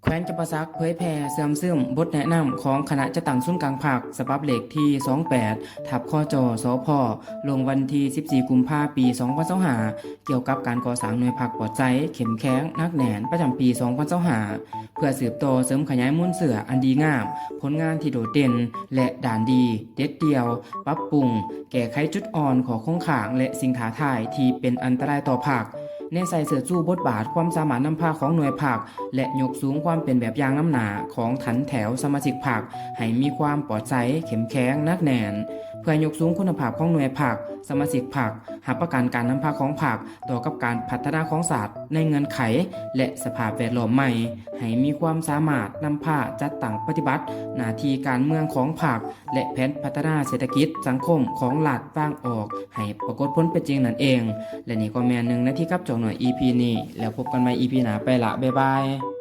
แขวงจำปาสักเผยแพร่เสื่อมซึมบทแนะนำของคณะจัดตั้งศูนย์กลางภาคฉบับเลขที่28ทับคจสพลงวันที่14กุมภาพันธ์ปี2025เกี่ยวกับการก่อสร้างหน่วยภาคปลอดใจเข้มแข็งนักแน่นประจำปี2025เพื่อสืบต่อเสริมขยายมูลเสืออันดีงามผลงานที่โดดเด่นและด่านดีเด็ดเดี่ยวปรับปรุงแก้ไขจุดอ่อนของโครงข่างและสิ่งท้าทายที่เป็นอันตรายต่อภาคในใส่เสื้อสู้บทบาทความสามารถนำพาของหน่วยภาคและยกสูงความเป็นแบบอย่างน้ำหนาของฐานแถวสมาชิกภาคให้มีความปลอดภัยเข้มแข็งนักแน่นเพื่อยกสูงคุณภาพของหน่วยภาคสมาชิกภาคหับประกันการนำพาของภาคต่อกับการพัฒนาของศาสตร์ในเงื่อนไขและสภาพแวดล้อมใหม่ให้มีความสามารถนำพาจัดตั้งปฏิบัติหน้าที่การเมืองของภาคและแผนพัฒนาเศรษฐกิจสังคมของรัฐวางออกให้ปรากฏผลเป็นจริงนั่นเองและนี่ก็แม่นหนึ่งในที่กับจองหน่อย EP นี้แล้วพบกันใหม่ EP หน้าไปละบ๊ายบาย